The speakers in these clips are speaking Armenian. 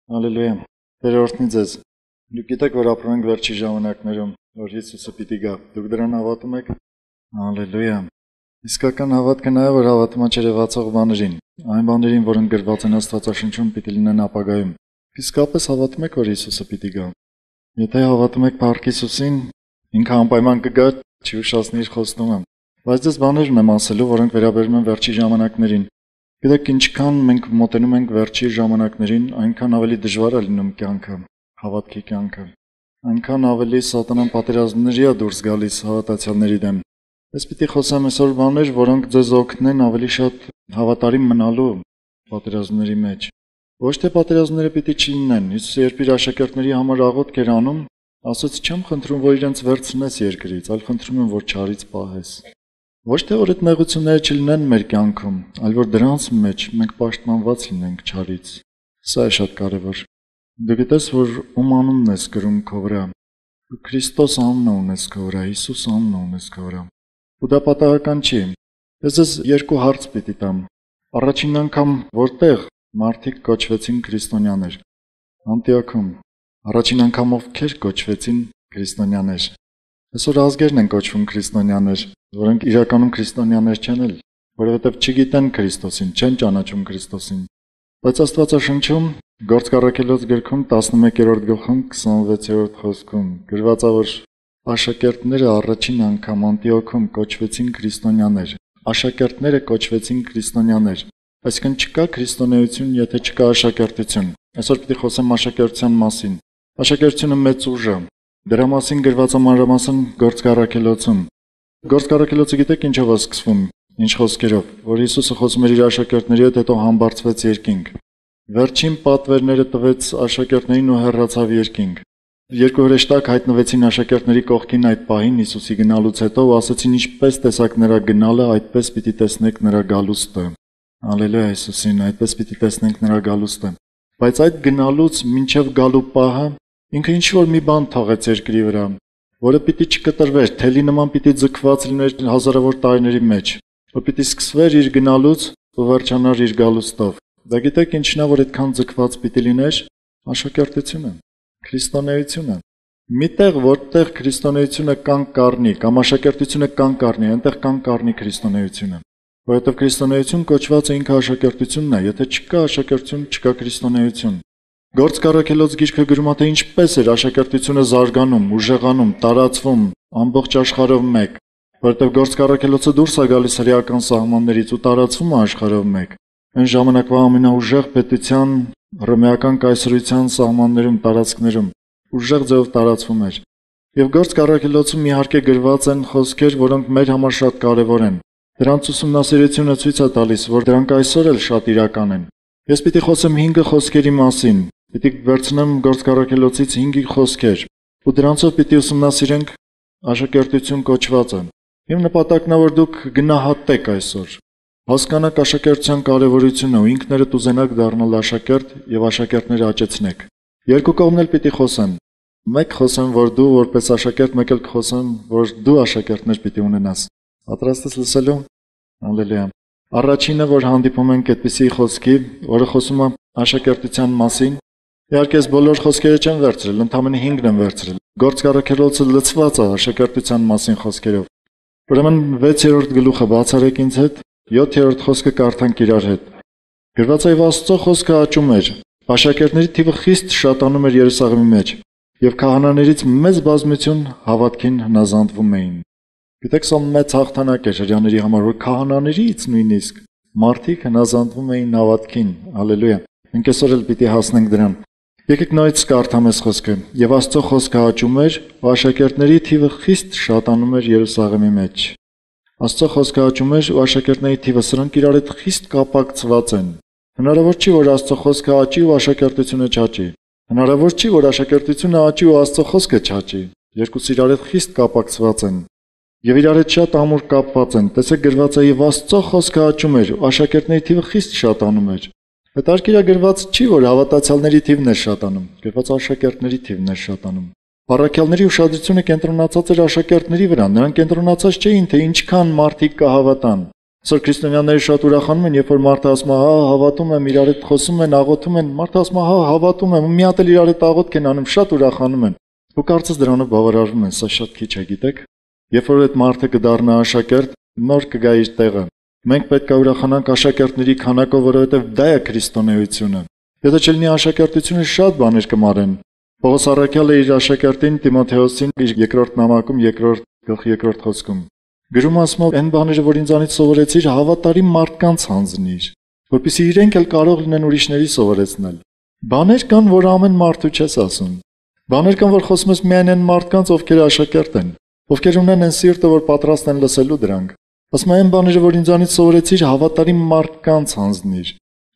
Հալելույա։ Տեր օրհնի ձեզ։ Դուք գիտեք, որ ապրում ենք վերջի ժամանակներում, որ Հիսուսը պիտի գա։ Դուք դրան հավատում եք։ Հալելույա։ Իսկական հավատքը նա է, որ հավատում է չերևացող բաներին, այն բաներին, որոնք գրված են Աստվածաշնչում, պիտի լինեն ապագայում։ Իսկապես հավատում եք, որ Հիսուսը պիտի գա։ Եթե հավատում եք Փառք Հիսուսին, ինքը անպայման կգա, չի ուշացնի իր խոստումը։ Բայց դες բաներ ունեմ ասելու, որոնք վերաբերում են վերջի ժամանակներին։ Գիտեք, ինչքան մենք մոտենում ենք վերջի ժամանակներին, այնքան ավելի դժվար է լինում կյանքը, հավատքի կյանքը։ Այնքան ավելի սատանան պատերազմների է դուրս գալիս հավատացյալների դեմ։ Ես պիտի խոսեմ այսօր բաներ, որոնք ձեզ օգնեն ավելի շատ հավատարիմ մնալու պատերազմների մեջ։ Ոչ թե պատերազմները պիտի չլինեն։ Հիսուսը երբ իր աշակերտների համար աղոթք էր անում, ասաց՝ չեմ խնդրում, որ իրենց վերցնես երկրից, այլ խնդրում եմ, որ չարից պահես։ Ոչ թե որ այդ նեղությունները չլինեն մեր կյանքում, այլ որ դրանց մեջ մենք պաշտպանված լինենք չարից։ Սա է շատ կարևոր։ Դու գիտես, որ ում անունն ես գրում քո վրա։ Դու Քրիստոս անունը ունես քո վրա, Հիսուս անունը ունես քո վրա։ Ու դա պատահական չի։ Ես ձեզ երկու հարց պիտի տամ։ Առաջին անգամ որտեղ մարդիկ կոչվեցին քրիստոնյաներ։ Անտիոքում։ Առաջին անգամ ովքեր կոչվեցին քրիստոնյաներ։ Այսօր ազգերն են կոչվում քրիստոնյաներ, որոնք իրականում քրիստոնյաներ չեն էլ, որովհետև չգիտեն Քրիստոսին, չեն ճանաչում Քրիստոսին։ Բայց Աստվածաշնչում Գործք առաքելոց գրքում 11-րդ գլխում 26-րդ խոսքում գրված է, որ աշակերտները առաջին անգամ Անտիոքում կոչվեցին քրիստոնյաներ։ Աշակերտները կոչվեցին քրիստոնյաներ։ Այսինքն չկա քրիստոնեություն, եթե չկա աշակերտություն։ Այսօր պիտի խոսեմ աշակերտության մասին։ Աշակերտությունը մեծ ուժ է։ Դրա մասին գրված է մանրամասն Գործք առաքելոցում։ Գործք առաքելոցը գիտեք ինչով է սկսվում, ինչ խոսքերով, որ Հիսուսը խոսում էր իր աշակերտների հետ, հետո համբարձվեց երկինք։ Վերջին պատվերները տվեց աշակերտներին ու հեռացավ երկինք։ Երկու հրեշտակ հայտնվեցին աշակերտների կողքին այդ պահին Հիսուսի գնալուց հետո ու ասացին՝ ինչպես տեսաք նրա գնալը, այդպես պիտի տեսնեք նրա գալուստը։ Հալելույա Հիսուսին, այդպես պիտի տեսնենք նրա գալուստը։ Բայց այդ գնալուց մինչև գալու պահը ինքը ինչ-որ մի բան թողեց երկրի վրա, որը պիտի չկտրվեր, թելի նման պիտի ձգված լիներ հազարավոր տարիների մեջ, որ պիտի սկսվեր իր գնալուց ու վերջանար իր գալուստով։ Դա գիտեք ինչն է, որ այդքան ձգված պիտի լիներ։ Աշակերտությունը, քրիստոնեությունը։ Միտեղ, որտեղ քրիստոնեությունը կանգ կառնի, կամ աշակերտությունը կանգ կառնի, այնտեղ կանգ կառնի քրիստոնեությունը։ Որովհետև քրիստոնեություն կոչված է ինքը աշակերտությունն է, եթե չկա աշակերտություն, չկա քրիստոնեություն։ Գործք առաքելոց գիրքը գրում է, թե ինչպես էր աշակերտությունը զարգանում, ուժեղանում, տարածվում ամբողջ աշխարհով մեկ, որովհետև Գործք առաքելոցը դուրս է գալիս հրեական սահմաններից ու տարածվում է աշխարհով մեկ։ Այն ժամանակվա ամենաուժեղ պետության հռոմեական կայսրության սահմաններում, տարածքներում ուժեղ ձևով տարածվում էր։ Եվ Գործք առաքելոցում իհարկե գրված են խոսքեր, որոնք մեր համար շատ կարևոր են։ Դրանց ուսումնասիրությունը ցույց է տալիս, որ դրանք այսօր էլ շատ իրական են։ Ես պիտի խոսեմ 5 խոսքերի մասին։ Պիտի վերցնեմ Գործք առաքելոցից 5 խոսքեր, ու դրանցով պիտի ուսումնասիրենք աշակերտություն կոչվածը։ Իմ նպատակն է, որ դուք գնահատեք այսօր, հասկանաք աշակերտության կարևորությունը ու ինքներդ ուզենաք դառնալ աշակերտ եւ աշակերտները աճեցնեք։ Երկու կողմն էլ պիտի խոսեմ։ Մեկ խոսեմ, որ դու որպես աշակերտ, մեկ էլ խոսեմ, որ դու աշակերտներ պիտի ունենաս։ Պատրաստ ես լսելու։ Հալելույա։ Առաջինը, որ հանդիպում ենք այդպիսի խոսքի, որը խոսում է աշակերտության մասին, իհարկե ես բոլոր խոսքերը չեմ վերցրել, ընդամենը 5-ն եմ վերցրել։ Գործք առաքելոցը լցված է աշակերտության մասին խոսքերով։ Ուրեմն 6-րդ գլուխը բացառեք ինձ հետ, 7-րդ խոսքը կարդանք իրար հետ։ Գրված է՝ Աստծո խոսքը աճում էր, աշակերտների թիվը խիստ շատանում էր Երուսաղեմի մեջ, եւ քահանաներից մեծ բազմություն հավատքին հնազանդվում էին։ Գիտեք, սա մեծ հաղթանակ էր հրեաների համար, որ քահանաներից նույնիսկ մարդիկ հնազանդվում էին հավատքին։ Հալելույա։ Մենք այսօր էլ պիտի հասնենք դրան։ Եկեք նորից կարդամ այս խոսքը։ Եվ Աստծո խոսքը աճում էր, ու աշակերտների թիվը խիստ շատանում էր Երուսաղեմի մեջ։ Աստծո խոսքը աճում էր, ու աշակերտների թիվը, սրանք իրար հետ խիստ կապակցված են։ Հնարավոր չի, որ Աստծո խոսքը աճի ու աշակերտությունը չաճի։ Հնարավոր չի, որ աշակերտությունը աճի ու Աստծո խոսքը չաճի։ Երկուսը իրար հետ խիստ կապակցված են։ Եվ իրար հետ շատ ամուր կապված են։ Տեսեք, գրված է՝ եւ Աստծո խոսքը աճում էր, ու աշակերտների թիվը խիստ շատանում էր։ Հետարքիրա գրված չի, որ հավատացյալների թիվն է շատանում, գրված աշակերտների թիվն է շատանում։ Առաքյալների ուշադրությունը կենտրոնացած էր աշակերտների վրա, նրանք կենտրոնացած չէին, թե ինչքան մարդիկ կհավատան, Այսօր քրիստոնյաները շատ ուրախանում են, երբ որ մարդը ասում է, հա, հավատում եմ, իրար հետ խոսում են, աղոթում են, մարդը ասում է, հա, հավատում եմ, ու մի հատ էլ իրար հետ աղոթք են անում, շատ ուրախանում են։ Ու կարծես դրանով բավարարվում են, սա շատ քիչ է, գիտեք։ Երբ որ այդ մարդը կդառնա աշակերտ, նոր կգա իր տեղը։ Մենք պետք է ուրախանանք աշակերտների քանակով, որովհետև դա է քրիստոնեությունը։ Եթե չլինի աշակերտությունը, շատ բաներ կմարեն։ Պողոս առաքյալը իր աշակերտին Տիմոթեոսին իր երկրորդ նամակում, երկրորդ խոսքում գրում ասում է, այն բաները, որ ինձանից սովորեցիր, հավատարիմ մարդկանց հանձնիր, որպեսզի իրենք էլ կարող լինեն ուրիշների սովորեցնել։ Բաներ կան, որ ամեն մարդու չես ասում։ Բաներ կան, որ խոսում ես միայն այն մարդկանց, ովքեր աշակերտ են, ովքեր ունեն այն սիրտը, որ պատրաստ են լսելու դրանք։ Ասում է, այն բաները, որ ինձանից սովորեցիր, հավատարիմ մարդկանց հանձնիր։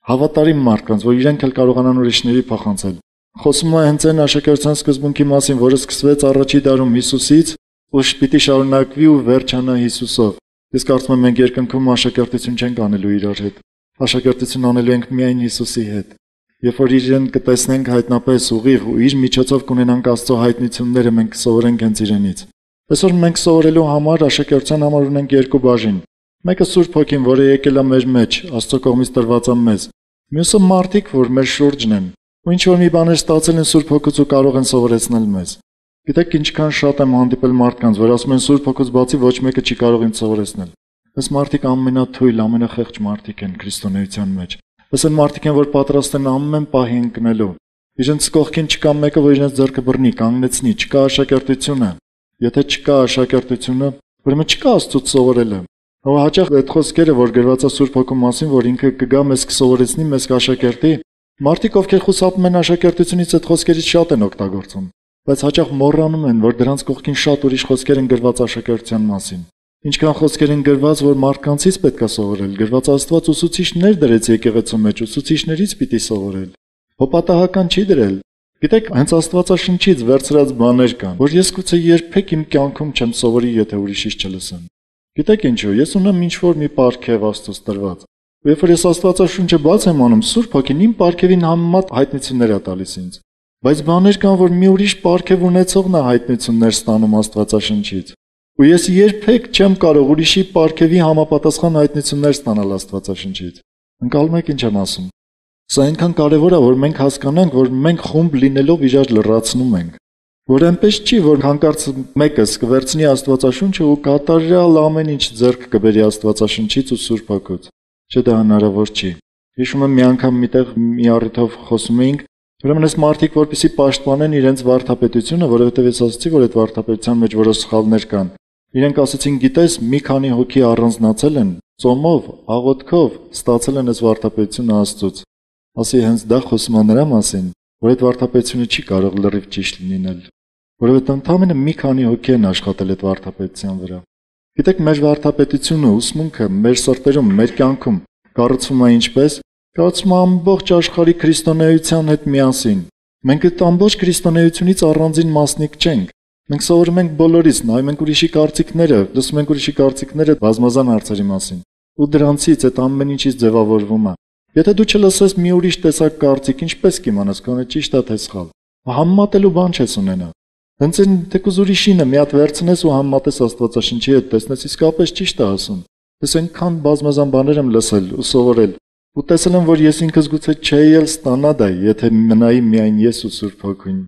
Հավատարիմ մարդկանց, որ իրենք էլ կարողանան ուրիշների փոխանցել։ Խոսում է հենց այն աշակերտության սկզբունքի մասին, որը սկսվեց առաջի դարում Հիսուսից, ու պիտի շարունակվի ու վերջանա Հիսուսով։ Ես կարծում եմ մենք երկնքում աշակերտություն չենք անելու իրար հետ։ Աշակերտություն անելու ենք միայն Հիսուսի հետ։ Երբ որ իրեն կտեսնենք հայտնապես ուղիղ ու իր միջոցով կունենանք Աստծո հայտնությունները, մենք կսովորենք հենց իրենից։ Այսօր մենք սովորելու համար աշակերտության համար ունենք երկու բաժին։ Մեկը Սուրբ Հոգին, որը եկել է մեր մեջ, Աստծո կողմից տրված է մեզ։ Մյուսը մարդիկ, որ մեր շուրջն են, ու ինչ որ մի բաներ ստացել են Սուրբ Հոգուց ու կարող են սովորեցնել մեզ։ Գիտեք ինչքան շատ եմ հանդիպել մարդկանց, որ ասում են Սուրբ Հոգուց բացի ոչ մեկը չի կարող ինձ սովորեցնել։ Այս մարդիկ ամենաթույլ, ամենախեղճ մարդիկ են քրիստոնեության մեջ։ Այս են մարդիկ են, որ պատրաստ են ամեն պահի ընկնելու։ Իրենց կողքին չկա մեկը, որ իրենց ձեռքը բռնի, կանգնեցնի, չկա աշակերտությունը։ Եթե չկա աշակերտությունը, ուրեմն չկա Աստծուց սովորելը։ Հա հաճախ այդ խոսքերը, որ գրված է Սուրբ Հոգու մասին, որ ինքը կգա մեզ կսովորեցնի, մեզ կաշակերտի, մարդիկ ովքեր խուսափում են աշակերտությունից այդ խոսքերից շատ են օգտագործում, բայց հաճախ մոռանում են, որ դրանց կողքին շատ ուրիշ խոսքեր են գրված աշակերտության մասին։ Ինչքան խոսքեր են գրված, որ մարդկանցից պետք է սովորել, գրված Աստված ուսուցիչներ դրեց եկեղեցու մեջ, ուսուցիչներից պիտի սովորել։ Հոպատահական չի դրել։ Գիտեք, հենց Աստվածաշնչից վերցրած բաներ կան, որ ես գուցե երբեք իմ կյանքում չեմ սովորի, եթե ուրիշից չլսեմ։ Գիտեք ինչու, ես ունեմ ինչ-որ մի պարգև Աստծուց տրված։ Ու երբ որ ես Աստվածաշունչը բաց եմ անում, Սուրբ Հոգին իմ պարգևին համեմատ հայտնություններ է տալիս ինձ։ Բայց բաներ կան, որ մի ուրիշ պարգև ունեցողն է հայտնություններ ստանում Աստվածաշնչից։ Ու ես երբեք չեմ կարող ուրիշի պարգևի համապատասխան հայտնություններ ստանալ Աստվածաշնչից։ Ընկալում եք ինչ եմ ասում։ Սա այնքան կարևոր է, որ մենք հասկանանք, որ մենք խումբ լինելով իրար լրացնում ենք։ Որ այնպես չի, որ հանկարծ մեկս կվերցնի Աստվածաշունչը ու կատարյալ ամեն ինչ ձեռք կբերի Աստվածաշնչից ու Սուրբ Հոգուց։ Չէ, դա հնարավոր չի։ Հիշում եմ մի անգամ միտեղ մի առիթով խոսում էինք, ուրեմն այս մարդիկ որպեսզի պաշտպանեն իրենց վարդապետությունը, որովհետև ես ասացի, որ այդ վարդապետության մեջ որոշ սխալներ կան։ Իրենք ասացին, գիտես, մի քանի հոգի առանձնացել են, ծոմով, աղոթքով ստացել են այս վարդապետությունը Աստծուց։ Ասի հենց դա խոսում է նրա մասին, որ այդ վարդապետությունը չի կարող լրիվ ճիշտ լինել, որովհետև ընդամենը մի քանի հոգի են աշխատել այդ վարդապետության վրա։ Գիտեք, մեր վարդապետությունը, ուսմունքը մեր սրտերում, մեր կյանքում կառուցվում է ինչպես։ Կառուցվում է ամբողջ աշխարհի քրիստոնեության հետ միասին։ Մենք այդ ամբողջ քրիստոնեությունից առանձին մասնիկ չենք։ Մենք սովորում ենք բոլորից, նայում ենք ուրիշի կարծիքները, լսում ենք ուրիշի կարծիքները բազմազան հարցերի մասին։ Ու դրանցից այդ ամեն ինչից ձևավորվում է։ Եթե դու չլսես մի ուրիշ տեսակ կարծիք, ինչպես կիմանաս, քոնը ճիշտ է թե սխալ։ Համեմատելու բան չես ունենա։ Հենց այն թեկուզ ուրիշինը մի հատ վերցնես ու համեմատես Աստվածաշնչի հետ, տեսնես իսկապես ճիշտ է ասում։ Ես այնքան բազմազան բաներ եմ լսել ու սովորել։ Ու տեսել եմ, որ ես ինքս գուցե չէի էլ ստանա դա, եթե մնայի միայն ես ու Սուրբ Հոգին,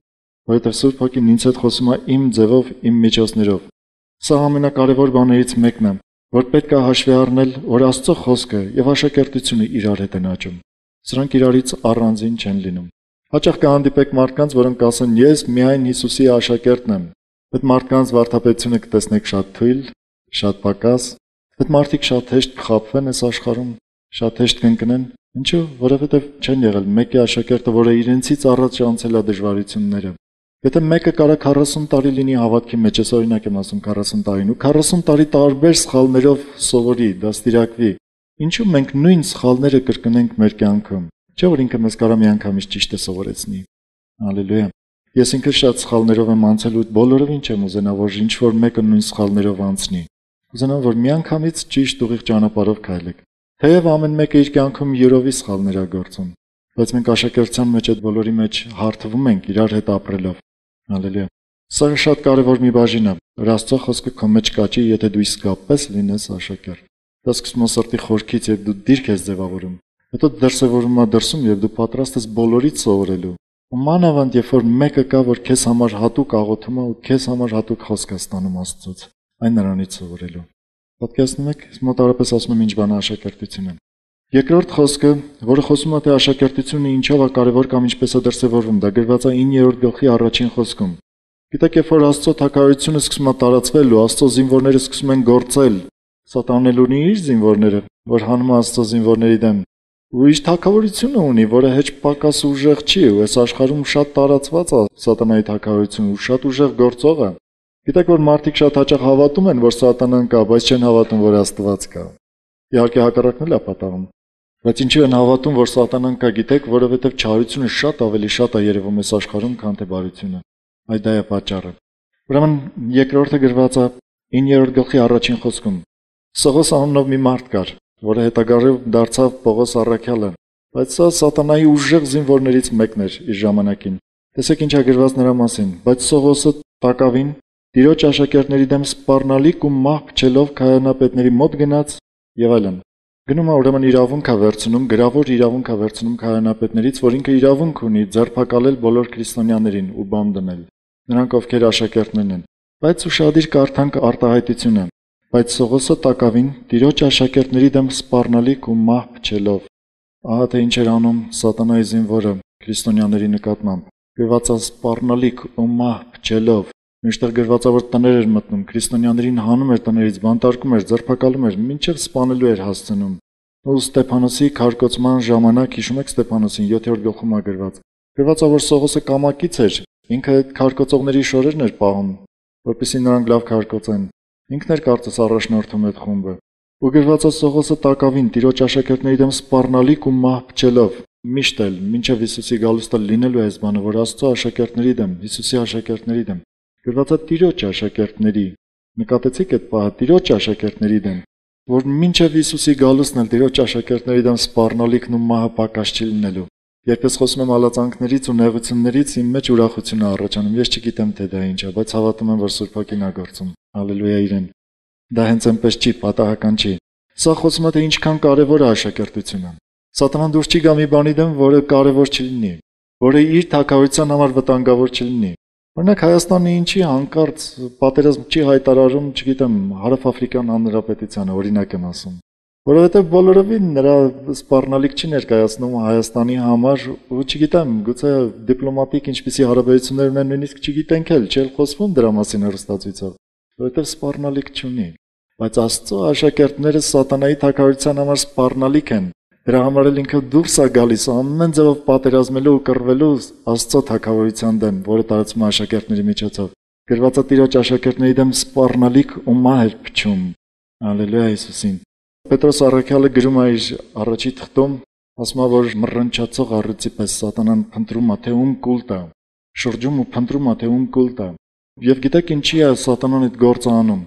որովհետև Սուրբ Հոգին ինձ հետ խոսում է իմ ձևով, իմ միջոցներով։ Սա ամենակարևոր բաներից մեկն է, որ պետք է հաշվի առնել, որ Աստծո խոսքը եւ աշակերտությունը իրար հետ են աճում։ Սրանք իրարից առանձին չեն լինում։ Հաճախ կհանդիպեք մարդկանց, որոնք ասեն, ես միայն Հիսուսի աշակերտն եմ։ Այդ մարդկանց վարդապետությունը կտեսնեք շատ թույլ, շատ պակաս։ Այդ մարդիկ շատ հեշտ կխաբվեն այս աշխարհում, շատ հեշտ կընկնեն։ Ինչու՞, որովհետև չեն եղել մեկի աշակերտը, որը իրենցից առաջ անցել է դժվարությունները։ Եթե մեկը կարա 40 տարի լինի հավատքի մեջ, ես օրինակ եմ ասում 40 տարին, ու 40 տարի տարբեր սխալներով սովորի, դաստիարակվի, ինչու մենք նույն սխալները կրկնենք մեր կյանքում։ Չէ՞ որ ինքը մեզ կարա մի անգամից ճիշտը սովորեցնի։ Հալելույա։ Ես ինքս շատ սխալներով եմ անցել ու բոլորովին չեմ ուզենա, որ ինչ որ մեկը նույն սխալներով անցնի։ Ուզենամ, որ միանգամից ճիշտ ուղիղ ճանապարհով քայլեք։ Թեև ամեն մեկը իր կյանքում յուրովի սխալներ է գործում, բայց մենք աշակերտության մեջ այդ բոլորի մեջ հարթվում ենք իրար հետ ապրելով։ Հալելույա։ Սա շատ կարևոր մի բաժին է, որ Աստծո խոսքը քո մեջ կաճի, եթե դու իսկապես լինես աշակերտ։ դա սկսում է սրտի խորքից եւ դու դիրք ես ձևավորում։ Հետո դրսևորվում է դրսում եւ դու պատրաստ ես բոլորից սովորելու։ Ու մանավանդ երբ որ մեկը կա, որ քեզ համար հատուկ աղոթում է ու քեզ համար հատուկ խոսք է ստանում Աստծոց, այն նրանից սովորելու։ Պատկերացնում եք, մոտավորապես ասում եմ ինչ բան է աշակերտությունը։ Երկրորդ խոսքը, որը խոսում է թե աշակերտությունը ինչով է կարևոր կամ ինչպես է դրսևորվում, դա գրված է 9-րդ գլխի առաջին խոսքում։ Գիտեք, երբ որ Աստծո թագավորությունը սկսում է տարածվել ու Աստծո զինվորները սկսում են գործել, Սատանան ունի իր զինվորները, որ հանում է Աստծո զինվորների դեմ, ու իր թագավորությունը ունի, որը հեչ պակաս ուժեղ չի, ու այս աշխարհում շատ տարածված է Սատանայի թագավորությունը ու շատ ուժեղ գործող է։ Գիտեք, որ մարդիկ շատ հաճախ հավատում են, որ Սատանան կա, բայց չեն հավատում, որ Աստված կա։ Իհարկե հակառակն էլ է պատահում։ Բայց ինչու են հավատում, որ Սատանան կա, գիտեք, որովհետև չարությունը շատ ավելի շատ է երևում այս աշխարհում, քան թե բարությունը։ Այդ դա է պատճառը։ Ուրեմն երկրորդը գրված է 9-րդ գլխի առաջին խոսքում։ Սողոս անունով մի մարդ կար, որը հետագայում դարձավ Պողոս առաքյալը, բայց սա Սատանայի ուժեղ զինվորներից մեկն էր իր ժամանակին։ Տեսեք ինչ է գրված նրա մասին։ Բայց Սողոսը տակավին Տիրոջ աշակերտների դեմ սպառնալիք ու մահ փչելով քահանապետների մոտ գնաց եւ այլն։ Գնում է ուրեմն իրավունք է վերցնում, գրավոր իրավունք է վերցնում քահանապետներից, որ ինքը իրավունք ունի ձերբակալել բոլոր քրիստոնյաներին ու բան դնել։ Նրանք ովքեր աշակերտներն են։ Բայց ուշադիր կարդանք արտահայտությունը։ Բայց Սողոսը տակավին Տիրոջ աշակերտների դեմ սպառնալիք ու մահ փչելով։ Ահա թե ինչ էր անում Սատանայի զինվորը քրիստոնյաների նկատմամբ։ Գրված է սպառնալիք ու մահ փչելով։ Միշտեղ գրված է, որ տներ էր մտնում, քրիստոնյաներին հանում էր տներից, բանտարկում էր, ձերբակալում էր, մինչև սպանելու էր հասցնում։ Ու Ստեփանոսի քարկոծման ժամանակ, հիշում եք Ստեփանոսին 7-րդ գլխում է գրված։ Գրված է, որ Սողոսը կամակից էր, ինքը այդ քարկոծողների շորերն էր պահում, որպեսզի նրանք լավ քարկոծեն։ Ինքն էր կարծես առաջնորդում այդ խումբը։ Ու գրված է Սողոսը տակավին Տիրոջ աշակերտների դեմ սպառնալիք ու մահ փչելով։ Միշտ էլ, մինչև Հիսուսի գալուստը լինելու է այս բանը, որ Աստծո աշակերտների դեմ, Հիսուսի աշակերտների դեմ գրված է Տիրոջ աշակերտների։ Նկատեցիք այդ պահը Տիրոջ աշակերտների դեմ, որ մինչև Հիսուսի գալուստն էլ Տիրոջ աշակերտների դեմ սպառնալիքն ու մահը պակաս չի լինելու։ Երբ ես խոսում եմ հալածանքներից ու նեղություններից, իմ մեջ ուրախություն է առաջանում։ Ես չգիտեմ թե դա ինչ է, բայց հավատում եմ, որ Սուրբ Հոգին է գործում։ Հալելույա իրեն։ Դա հենց այնպես չի, պատահական չի։ Սա խոսում է թե ինչքան կարևոր է աշակերտությունը։ Սատանան դուրս չի գա մի բանի դեմ, որը կարևոր չլինի, որը իր թագավորության համար վտանգավոր չլինի։ Օրինակ Հայաստանը ինչի հանկարծ պատերազմ չի հայտարարում, չգիտեմ, Հարավ-Աֆրիկյան Հանրապետությանը, օրինակ եմ ասում։ Որովհետև բոլորովին նրա սպառնալիք չի ներկայացնում Հայաստանի համար, ու չգիտեմ, գուցե դիպլոմատիկ ինչպիսի հարաբերություններ ունեն, նույնիսկ չգիտենք էլ, չէ՞ խոսվում դրա մասին հեռուստացույցով, որովհետև սպառնալիք չունի։ Բայց Աստծո աշակերտները Սատանայի թագավորության համար սպառնալիք են։ Դրա համար էլ ինքը դուրս է գալիս ամեն ձևով պատերազմելու ու կռվելու Աստծո թագավորության դեմ, որը տարածվում է աշակերտների միջոցով։ Գրված է Տիրոջ աշակերտների դեմ սպառնալիք ու մահ էր փչում։ Հալելույա Հիսուսին։ Պետրոս առաքյալը գրում է իր առաջի թղթում, ասում է, որ մռնչացող առյուծի պես Սատանան փնտրում է, թե ում կուլ տա, շրջում ու փնտրում է, թե ում կուլ տա։ Եվ գիտեք ինչի է Սատանան այդ գործը անում,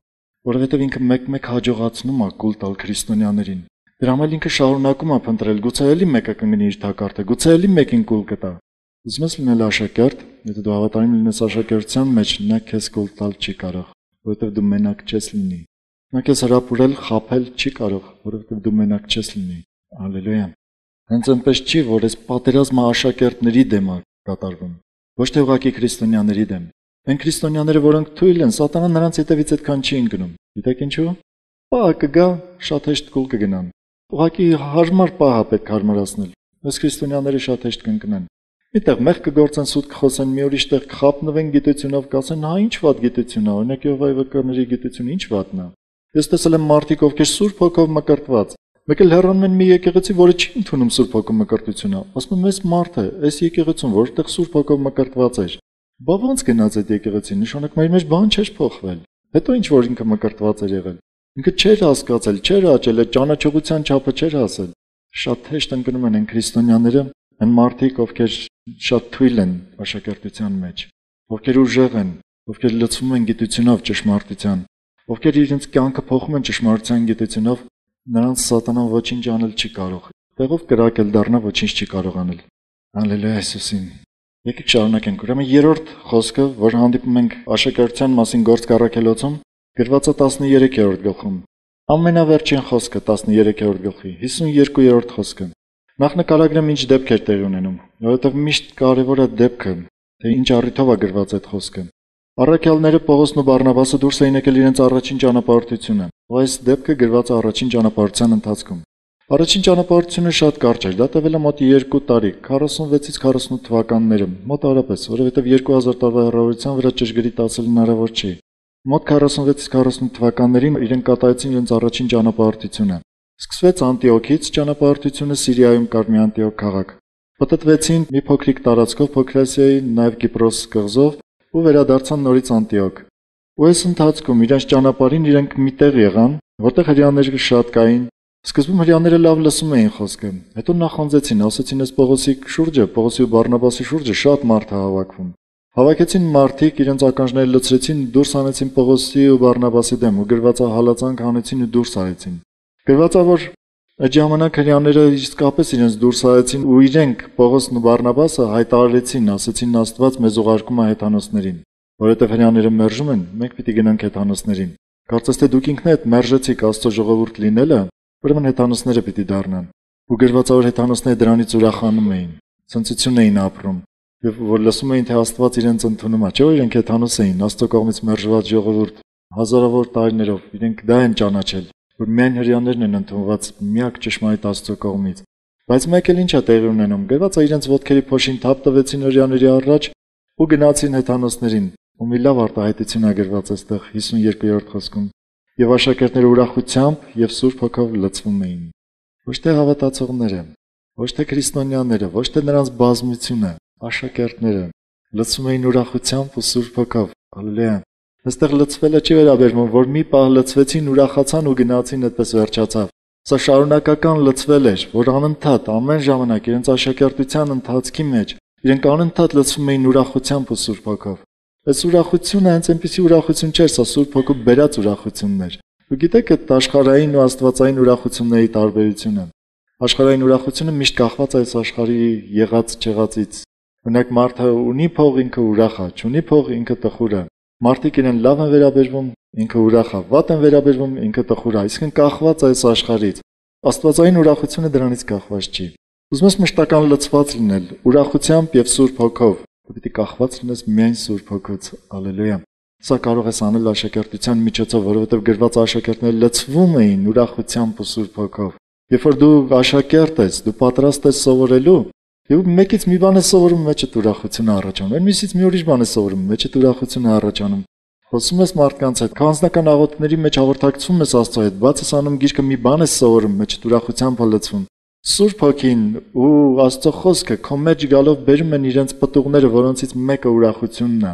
որովհետև ինքը մեկ-մեկ հաջողացնում է կուլ տալ քրիստոնյաներին։ Դրա համար ինքը շարունակում է փնտրել, գուցե էլի մեկը կընկնի իր թակարդը, գուցե էլի մեկին կուլ կտա։ Ուզում ես լինել աշակերտ, եթե դու հավատարիմ լինես աշակերտության մեջ, նա քեզ կուլ տալ չի կարող, որովհետև դու մենակ չես լինի։ Նա քեզ հրապուրել, խաբել չի կարող, որովհետև դու մենակ չես լինի։ Հալելույա։ Հենց այնպես չի, որ այս պատերազմը աշակերտների դեմ է կատարվում, ոչ թե ուղղակի քրիստոնյաների դեմ։ Այն քրիստոնյաները, որոնք թույլ են, Սատանան նրանց հետևից այդքան չի ընկնում։ Գիտեք ինչու՞։ Պահ կգա, շատ հեշտ կուլ կգնան։ Ուղղակի հարմար պահ է պետք հարմարացնել։ Այս քրիստոնյաները շատ հեշտ կընկնեն։ Միտեղ մեղ կգործեն, սուտ կխոսեն, մի ուրիշ տեղ կխապնվեն գիտությունով, կասեն, հա ինչ վատ գիտություն է, օրինակ Եհովայի վկրների գիտությունը ինչ վատն է։ Ես տեսել եմ մարդիկ, ովքեր Սուրբ Հոգով մկրտված, մեկ էլ հեռանում են մի եկեղեցի, որը չի ընդունում Սուրբ Հոգու մկրտությունը։ Ասում եմ, այս մարդը, այս եկեղեցուն, որտեղ Սուրբ Հոգով մկրտված էր, բա ո՞նց գնաց այդ եկեղեցին, նշանակում է իր մեջ բան չէր փոխվել։ Հետո ինչ որ ինքը մկրտված էր եղել։ Ինքը չէր հասկացել, չէր աճել, այդ ճանաչողության չափը չէր հասել։ Շատ հեշտ ընկնում են այն քրիստոնյաները, այն մարդիկ, ովքեր շատ թույլ են աշակերտության մեջ, ովքեր ուժեղ են, ովքեր լցվում են գիտությունով ճշմարտության, ովքեր իրենց կյանքը փոխում են ճշմարտության գիտությունով, նրանց Սատանան ոչինչ անել չի կարող։ Տեղով կրակել դառնա ոչինչ չի կարող անել։ Հալելույա Հիսուսին։ Եկեք շարունակենք։ Ուրեմն երրորդ խոսքը, որ հանդիպում ենք աշակերտության մասին գործ կառաքելոցում, գրված է 13-րդ գլխում։ Ամենավերջին խոսքը 13-րդ գլխի 52-րդ խոսքը։ Նախ նկարագրեմ ինչ դեպք էր տեղի ունենում, որովհետև միշտ կարևոր է դեպքը, թե ինչ առիթով է գրված այդ խոսքը։ Առաքյալները Պողոսն ու Բարնաբասը դուրս էին եկել իրենց առաջին ճանապարհորդությունը, ու այս դեպքը գրված է առաջին ճանապարհորդության ընթացքում։ Առաջին ճանապարհորդությունը շատ կարճ էր, դա տևել է մոտ 2 տարի, 46-ից 48 թվականները, մոտ արապես, որովհետև 2000 տարվա հեռավորության վրա ճշգրիտ ասել հնարավոր չի։ Մոտ 46-ից 48 թվականներին իրենք կատարեցին իրենց առաջին ճանապարհորդությունը։ Սկսվեց Անտիոքից ճանապարհորդությունը Սիրիայում կար մի Անտիոք քաղաք։ Պտտվեցին մի փոքրիկ տարածքով Փոքրասիայի, նաև Կիպրոս կղզով ու վերադարձան նորից Անտիոք։ Ու այս ընթացքում իրենց ճանապարհին իրենք մի տեղ եղան, որտեղ հрьяաները շատ կային։ Սկզբում հрьяաները լավ լսում էին խոսքը, հետո նախանձեցին, ասացին այս Պողոսի շուրջը, Պողոսի ու Բարնաբասի շուրջը շատ մարդ է հավաքվում։ Հավաքեցին մարդիկ, իրենց ականջները լցրեցին, դուրս անեցին Պողոսի ու Բարնաբասի դեմ ու գրվածա հալածանք հանեցին ու դուրս արեցին։ Գրվածա որ այդ ժամանակ հрьяաները իսկապես իրենց դուրս արեցին ու իրենք Պողոսն ու Բարնաբասը հայտարարեցին, ասեցին Աստված մեզ ուղարկում է հեթանոսներին, որովհետև հрьяաները մերժում են, մենք պիտի գնանք հեթանոսներին։ Կարծես թե դուք ինքներդ մերժեցիք Աստծո ժողովուրդ լինելը, ուրեմն հեթանոսները պիտի դառնան։ Ու գրվածա որ հեթանոսները դրանից ուրախանում էին, ցնծություն էին ապրում, եւ որ լսում էին թե Աստված իրենց ընդունում է, չէ՞ որ իրենք հեթանոս էին, Աստծո կողմից մերժված ժողովուրդ, հազարավոր տարիներով իրենք դա են ճանաչել, որ միայն հрьяաներն են ընդունված միակ ճշմարիտ Աստծո կողմից։ Բայց մեկ էլ ինչ է տեղի ունենում, գրվածա իրենց ոտքերի փոշին թափ տվեցին հрьяաների առաջ ու գնացին հեթանոսներին։ Ու մի լավ արտահայտություն է գրված այստեղ 52-րդ խոսքում։ Եվ աշակերտները ուրախությամբ եւ Սուրբ Հոգով լցվում էին։ Ոչ թե հավատացողները, ոչ թե քրիստոնյաները, ոչ թե նրանց բազմությունը, աշակերտները լցվում էին ուրախությամբ ու Սուրբ Հոգով։ Հալելույա։ Այստեղ լցվելը չի վերաբերվում, որ մի պահ լցվեցին, ուրախացան ու գնացին, այդպես վերջացավ։ Սա շարունակական լցվել էր, որ անընդհատ ամեն ժամանակ իրենց աշակերտության ընթացքի մեջ իրենք անընդհատ լցվում էին ուրախությամբ ու Սուրբ Հոգով։ Այս ուրախությունը հենց այնպիսի ուրախություն չէր, սա Սուրբ Հոգու բերած ուրախությունն էր։ Ու գիտեք այդ աշխարհային ու աստվածային ուրախությունների տարբերությունը։ Աշխարհային ուրախությունը միշտ կախված է այս աշխարհի եղած-չեղածից։ Օրինակ մարդը ունի փող, ինքը ուրախ է, չունի փող, ինքը տխուր է։ Մարդիկ իրեն լավ են վերաբերվում, ինքը ուրախ է, վատ են վերաբերվում, ինքը տխուր է, այսինքն կախված է այս աշխարհից։ Աստվածային ուրախությունը դրանից կախված չի։ Ուզում ես մշտական լցված լինել ուրախությամբ եւ Սուրբ Հոգով, պիտի կախված լինես միայն Սուրբ Հոգուց։ Հալելույա։ Սա կարող ես անել աշակերտության միջոցով, որովհետև գրված աշակերտները լցվում էին ուրախությամբ ու Սուրբ Հոգով։ Երբ որ դու աշակերտ ես, դու պատրաստ ես սովորելու, եւ մեկից մի բան ես սովորում, մեջդ ուրախություն է առաջանում, մյուսից մի ուրիշ բան ես սովորում, մեջդ ուրախություն է առաջանում։ Խոսում ես մարդկանց հետ, քանզնական աղոթքների մեջ հաղորդակցվում ես Աստծո հետ, բաց ես անում գիրքը մի բան ես սովորում, մեջդ ուրախությամբ է լցվում։ Սուրբ Հոգին ու Աստծո խոսքը քո մեջ գալով բերում են իրենց պտուղները, որոնցից մեկը ուրախությունն է։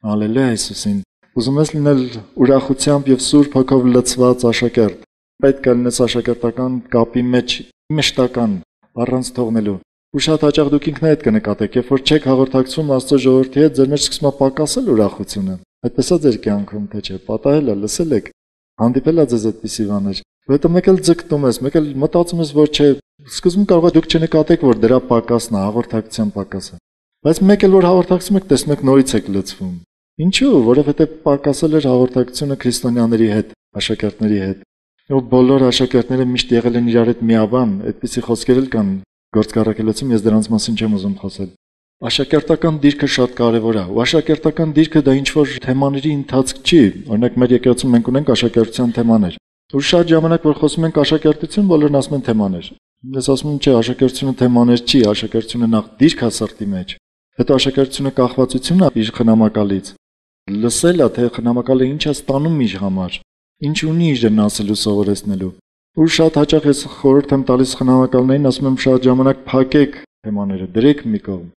Հալելույա Հիսուսին։ Ուզում ես լինել ուրախությամբ եւ Սուրբ Հոգով լցված աշակերտ։ Պետք է լինես աշակերտական կապի մեջ մշտական, առանց թողնելու։ Ու շատ հաճախ դուք ինքներդ կնկատեք, երբ որ չեք հաղորդակցվում Աստծո ժողովրդի հետ, ձեր մեջ սկսում է պակասել ուրախությունը։ Այդպես է ձեր կյանքում, թե չէ, պատահել է, լսել եք, հանդիպել է ձեզ այդպիսի բաներ։ Որտեղ մեկ էլ ձգտում ես, մեկ էլ մտածում ես, որ չէ, սկզբում կարող է դուք չնկատեք, որ դրա պակասն է, հաղորդակցության պակասը։ Բայց մեկ էլ որ հաղորդակցում եք, տեսնում եք նորից եք լցվում։ Ինչու՞, որովհետև պակասել էր հաղորդակցությունը քրիստոնյաների հետ, աշակերտների հետ։ Ու բոլոր աշակերտները միշտ եղել են իրար հետ միաբան, այդպիսի խոսքեր էլ կան գործկառակելոցում, ես դրանց մասին չեմ ուզում խոսել։ Աշակերտական դիրքը շատ կարևոր է, ու աշակերտական դիրքը դա ինչ-որ թեմաների ընթացք չի, օրինակ մեր եկեղեցում մենք ունենք աշակերտության թեմաներ։ Ու շատ ժամանակ որ խոսում ենք աշակերտություն, բոլորն ասում են թեմաներ։ Ես ասում եմ, չէ, աշակերտությունը թեմաներ չի, աշակերտությունը նախ դիրք է սրտի մեջ։ Հետո աշակերտությունը կախվածությունն է իր խնամակալից։ Լսելը, թե խնամակալը ինչ է ստանում իր համար, ինչ ունի իրեն ասելու սովորեցնելու։ Ու շատ հաճախ ես խորհուրդ եմ տալիս խնամակալներին, ասում եմ շատ ժամանակ փակեք թեմաները, դրեք մի կողմ։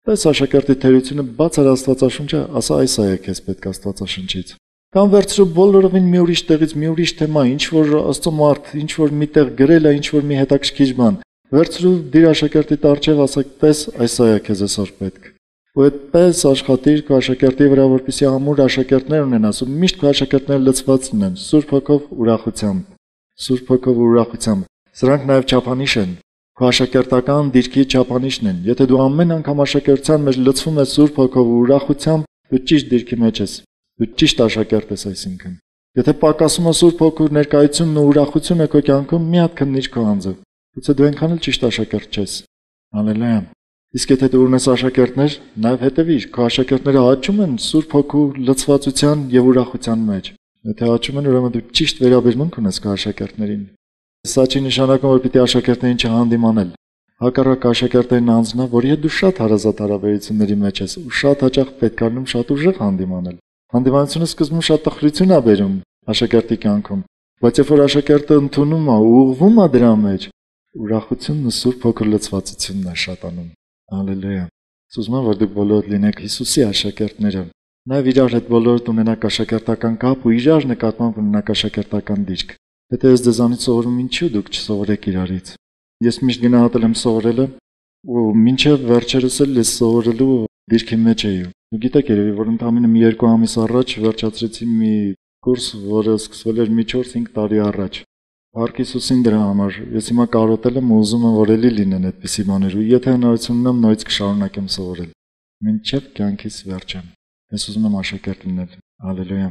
Տես աշակերտի թերությունը բաց էր Աստվածաշունչը, ասա այս է քեզ պետք Աստվածաշնչից։ Կամ վերցրու բոլորովին մի ուրիշ տեղից մի ուրիշ թեմա, ինչ որ Աստծո մարդ, ինչ որ միտեղ գրել է, ինչ որ մի հետաքրքիր բան։ Վերցրու դիր աշակերտի տառ ասեք, տես այս է քեզ այսօր պետք։ Ու այդպես աշխատիր քո աշակերտի վրա, որպեսզի ամուր աշակերտներ ունենաս, ու միշտ քո աշակերտները լցված լինեն Սուրբ Հոգով ուրախությամբ։ Սուրբ Հոգով ուրախությամբ։ Սրանք նաև չափանիշ են։ Քո աշակերտական դիրքի չափանիշն են։ Եթե դու ամեն անգամ աշակերտության մեջ լցվում ես Սուրբ Հոգով ուրախությամբ, դու ճիշտ դիրքի մեջ ես։ Դու ճիշտ աշակերտ ես այսինքն։ Եթե պակասում է Սուրբ Հոգու ներկայությունն ու ուրախությունը քո կյանքում, մի հատ քննիր քո անձը։ Գուցե դու այնքան էլ ճիշտ աշակերտ չես։ Հալելույա։ Իսկ եթե դու ունես աշակերտներ, նաև հետևիր, քո աշակերտները աճում են Սուրբ Հոգու լցվածության եւ ուրախության մեջ։ Եթե աճում են, ուրեմն դու ճիշտ վերաբերմունք ունես քո աշակերտներին։ Սա չի նշանակում, որ պիտի աշակերտներին չհանդիմանել։ Հակառակ աշակերտային անձնա, որի հետ դու շատ հարազատ հարաբերությունների մեջ ես, ու շատ հաճախ պետք է լինում շատ ուժեղ հանդիմանել։ Հանդիմանությունը սկզբում շատ տխրություն է բերում աշակերտի կյանքում, բայց երբ որ աշակերտը ընդունում է ու ուղղվում է դրա մեջ, ուրախությունն ու Սուրբ Հոգու լցվածությունն է շատանում։ Հալելույա։ Ուզում եմ, որ դուք բոլորդ լինեք Հիսուսի աշակերտները։ Նաև իրար հետ բոլորդ ունենաք աշակերտական կապ ու իրար նկատմամբ ունենաք աշակերտական դիրք։ Եթե ես ձեզանից սովորում, ինչու դուք չսովորեք իրարից։ Ես միշտ գնահատել եմ սովորելը ու մինչև վերջերս էլ ես սովորելու դիրքի մեջ էի։ Ու գիտեք երևի, որ ընդամենը մի 2 ամիս առաջ վերջացրեցի մի կուրս, որը սկսվել էր մի 4-5 տարի առաջ։ Փառք Հիսուսին դրա համար։ Ես հիմա կարոտել եմ ու ուզում եմ, որ էլի լինեն այդպիսի բաներ, ու եթե հնարավորություն ունեմ, նույնիսկ կշարունակեմ սովորել։ Մինչև կյանքիս վերջը։ Ես ուզում եմ աշակերտ լինել։ Հալելույա։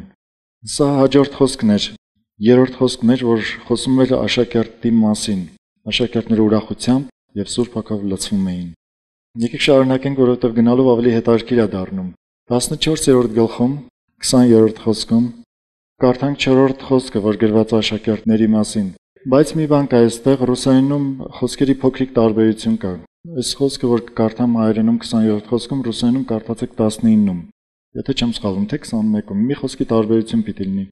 Սա հաջորդ խոսքն էր։ Երրորդ խոսքն էր, որ խոսում էր աշակերտի մասին։ Աշակերտները ուրախությամբ եւ Սուրբ Հոգով լցվում էին։ Եկեք շարունակենք, որովհետեւ գնալով ավելի հետաքրքիր է դառնում։ 14-րդ գլխում 20-րդ խոսքում կարդանք 4-րդ խոսքը, որ գրված է աշակերտների մասին։ Բայց մի բան կա այստեղ, ռուսերենում խոսքերի փոքրիկ տարբերություն կա։ Այս խոսքը, որ կարդամ հայերենում 20-րդ խոսքում, ռուսերենում կարդացեք 19-ում։ Եթե չեմ սխալվում, թե 21-ում, մի խոսքի տարբերություն պիտի լինի։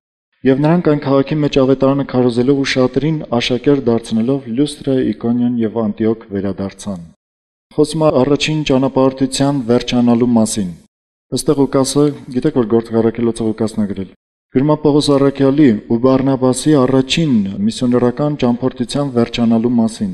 Եվ նրանք այն քաղաքի մեջ ավետարանը քարոզելով ու շատերին աշակերտ դարձնելով Լյուստրա, Իկոնիոն եւ Անտիոք վերադարձան։ Խոսում է առաջին ճանապարհորդության վերջանալու մասին։ Այստեղ Ղուկասը, գիտեք որ գործ առաքելոցը Ղուկասն է գրել։ Գրում է Պողոս առաքյալի ու Բարնաբասի առաջին միսիոներական ճամփորդության վերջանալու մասին։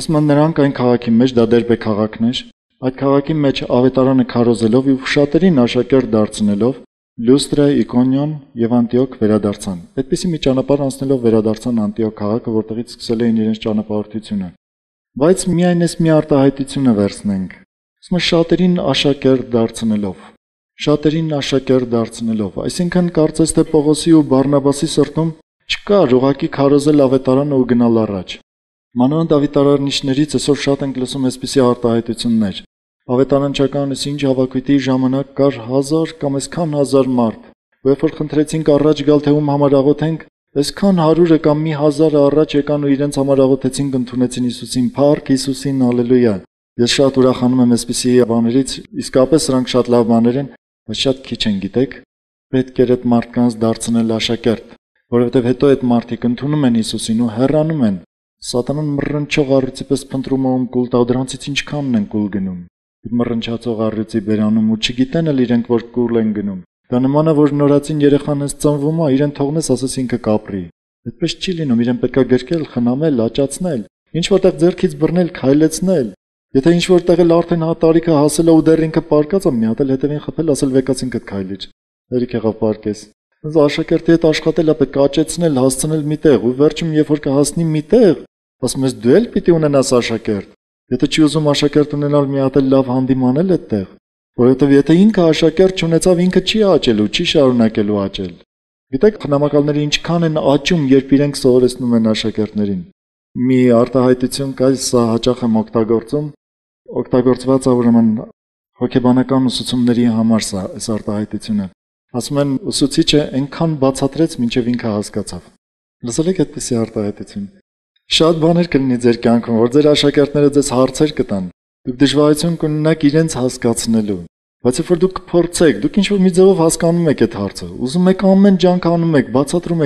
Ասում են նրանք այն քաղաքի մեջ, դա Դերբե քաղաքն էր, այդ քաղաքի մեջ ավետարանը քարոզելով ու շատերին աշակերտ դարձնելով Լյուստրա, Իկոնիոն եւ Անտիոք վերադարձան։ Այդպիսի մի ճանապարհ անցնելով վերադարձան Անտիոք քաղաքը, որտեղից սկսել էին իրենց ճանապարհորդությունը։ Բայց միայն այս մի արտահայտությունը վերցնենք։ Ասում է շատերին աշակերտ դարձնելով։ Շատերին աշակերտ դարձնելով, այսինքն կարծես թե Պողոսի ու Բարնաբասի սրտում չկար ուղղակի քարոզել ավետարանը ու գնալ առաջ։ Մանավանդ ավետարանիչներից այսօր շատ ենք լսում այսպիսի արտահայտություններ։ Ավետարանչական ինչ հավաքույթի ժամանակ կար 1000 կամ այսքան 1000 մարդ, ու երբ որ խնդրեցինք առաջ գալ թե ում համար աղոթենք, այսքան 100-ը կամ մի 1000-ը առաջ եկան ու իրենց համար աղոթեցին, ընդունեցին Հիսուսին, փառք Հիսուսին, հալելույա։ Ես շատ ուրախանում եմ այսպիսի բաներից, իսկապես սրանք շատ լավ բաներ են, բայց շատ քիչ են, գիտեք։ Պետք էր այդ մարդկանց դարձնել աշակերտ, որովհետև հետո այդ մարդիկ ընդունում են Հիսուսին ու հեռանում են։ Սատանան մռնչող առյուծի պես փնտրում ում կուլ տա, դրանցից ինչքանն են կուլ գնում։ Մռնչացող առյուծի բերանում ու չգիտեն էլ իրենք որ կուլ են գնում։ Դա նման է որ նորածին երեխան ես ծնվում է, իրեն թողնես ասես ինքը կապրի։ Այդպես չի լինում, իրեն պետք է գրկել, խնամել, աճացնել, ինչ որտեղ ձեռքից բռնել, քայլեցնել։ Եթե ինչ որտեղ էլ արդեն տարիքը հասել է ու դեռ ինքը պարկած է, մի հատ էլ հետևին խփել, ասել վեկացին կդ քայլիչ։ Հերիք եղավ պարկես։ Ոնց աշակերտի հետ աշխատել է, պետք է աճեցնել, հասցնել միտեղ ու վերջում երբ որ կհասնի միտեղ, ասում ես դու էլ պիտի ունենաս աշակերտ։ Եթե չի ուզում աշակերտ ունենալ, մի հատ էլ լավ հանդիմանել այդտեղ, որովհետև եթե ինքը աշակերտ չունեցավ, ինքը չի աճելու, չի շարունակելու աճել։ Գիտեք, խնամակալները ինչքան են աճում, երբ իրենք սովորեցնում են աշակերտներին։ Մի արտահայտություն կա, սա հաճախ եմ օգտագործում, օգտագործված է ուրեմն հոգեբանական ուսուցումների համար սա, այս արտահայտությունը։ Ասում են ուսուցիչը այնքան բացատրեց, մինչև ինքը հասկացավ։ Լսել եք այդպիսի արտահայտություն։ Շատ բաներ կլինի ձեր կյանքում, որ ձեր աշակերտները ձեզ հարցեր կտան։ Դուք դժվարություն կունենաք իրենց հասկացնելու։ Բայց երբ որ դուք կփորձեք, դուք ինչ-որ մի ձևով հասկանում եք այդ հարցը, ուզում եք ամեն ջանք անում եք, բացատրում